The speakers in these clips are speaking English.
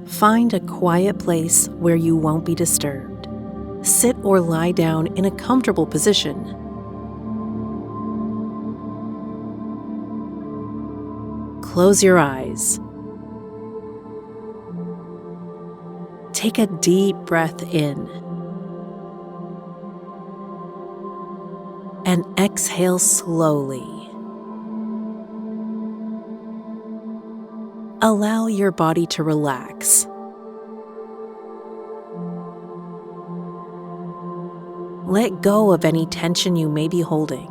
Find a quiet place where you won't be disturbed. Sit or lie down in a comfortable position. Close your eyes. Take a deep breath in and exhale slowly. Allow your body to relax. Let go of any tension you may be holding.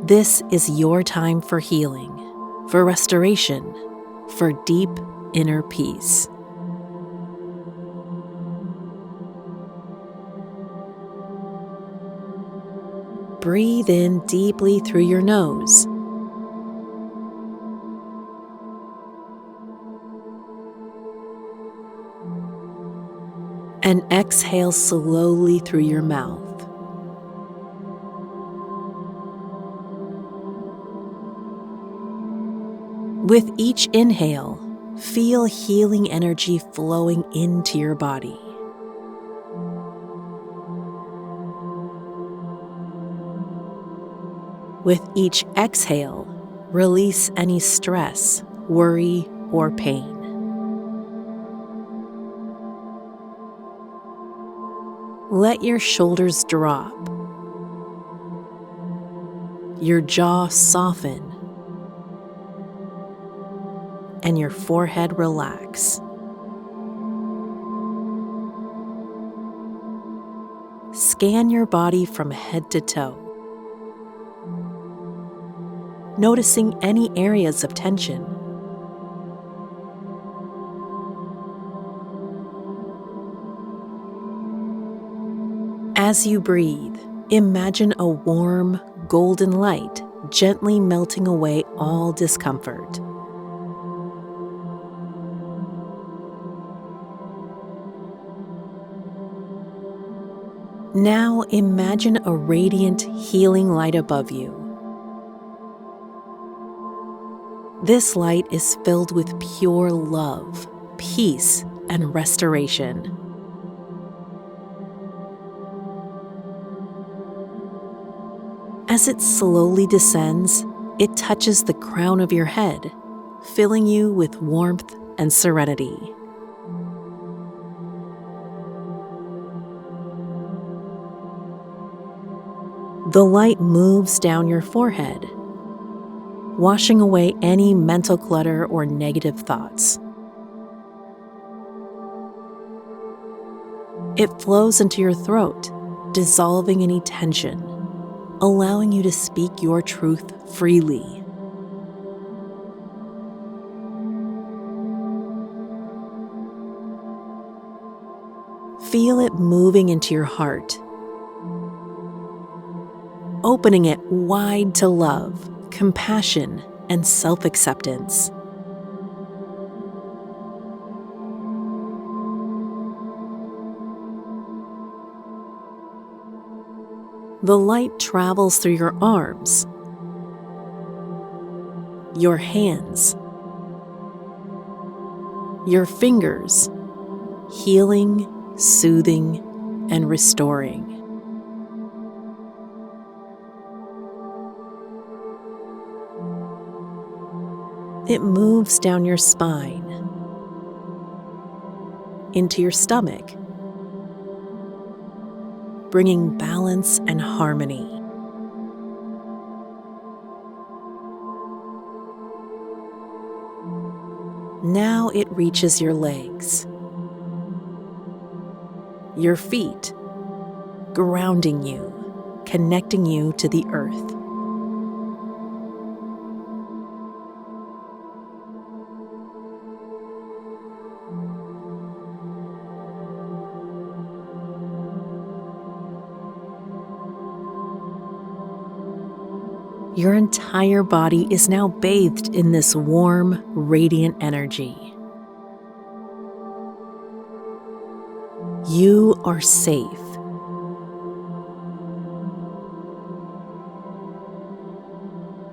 This is your time for healing, for restoration, for deep inner peace. Breathe in deeply through your nose. And exhale slowly through your mouth. With each inhale, feel healing energy flowing into your body. With each exhale, release any stress, worry, or pain. Let your shoulders drop, your jaw soften, and your forehead relax. Scan your body from head to toe, noticing any areas of tension. As you breathe, imagine a warm, golden light gently melting away all discomfort. Now imagine a radiant, healing light above you. This light is filled with pure love, peace, and restoration. As it slowly descends, it touches the crown of your head, filling you with warmth and serenity. The light moves down your forehead, washing away any mental clutter or negative thoughts. It flows into your throat, dissolving any tension, allowing you to speak your truth freely. Feel it moving into your heart, opening it wide to love, compassion, and self-acceptance. The light travels through your arms, your hands, your fingers, healing, soothing, and restoring. It moves down your spine, into your stomach, bringing balance and harmony. Now it reaches your legs, your feet, grounding you, connecting you to the earth. Your entire body is now bathed in this warm, radiant energy. You are safe.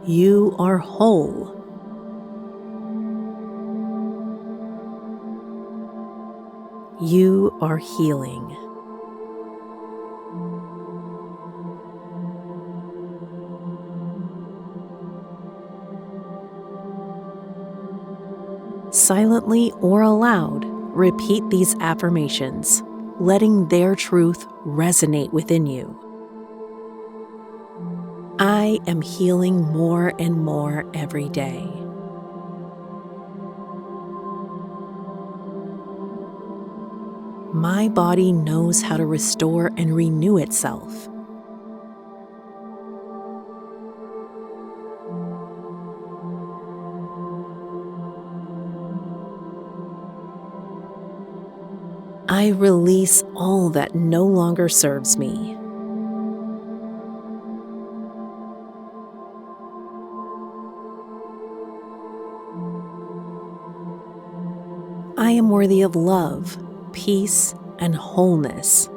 You are whole. You are healing. Silently or aloud, repeat these affirmations, letting their truth resonate within you. I am healing more and more every day. My body knows how to restore and renew itself. I release all that no longer serves me. I am worthy of love, peace, and wholeness.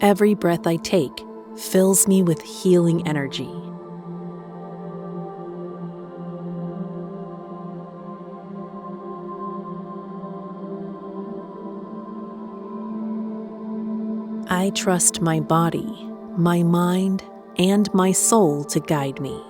Every breath I take fills me with healing energy. I trust my body, my mind, and my soul to guide me.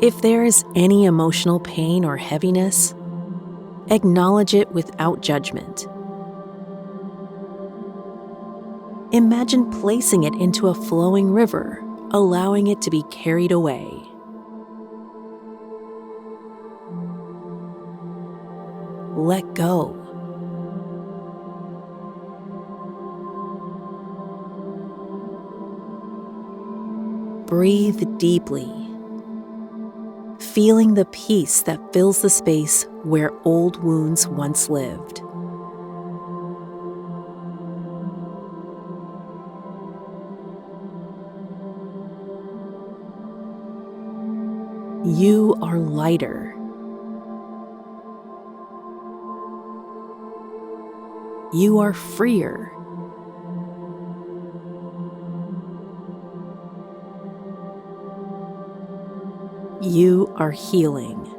If there is any emotional pain or heaviness, acknowledge it without judgment. Imagine placing it into a flowing river, allowing it to be carried away. Let go. Breathe deeply, feeling the peace that fills the space where old wounds once lived. You are lighter. You are freer. You are healing.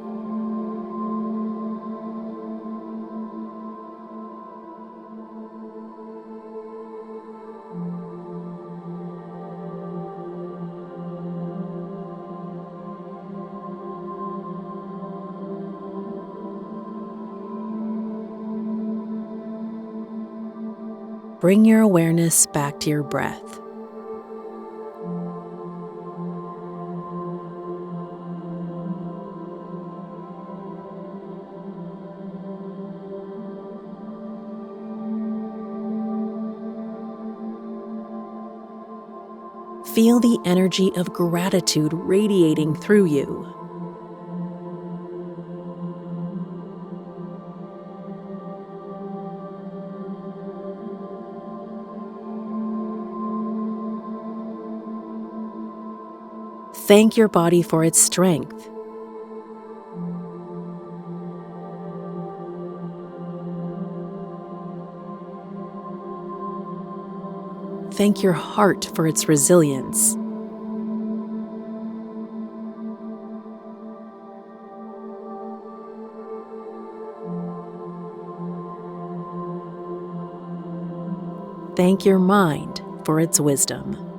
Bring your awareness back to your breath. Feel the energy of gratitude radiating through you. Thank your body for its strength. Thank your heart for its resilience. Thank your mind for its wisdom.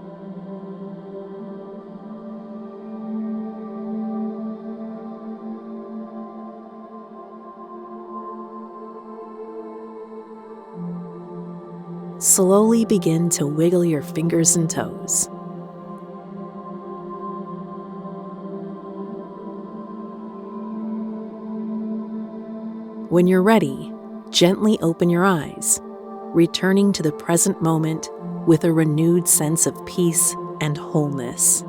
Slowly begin to wiggle your fingers and toes. When you're ready, gently open your eyes, returning to the present moment with a renewed sense of peace and wholeness.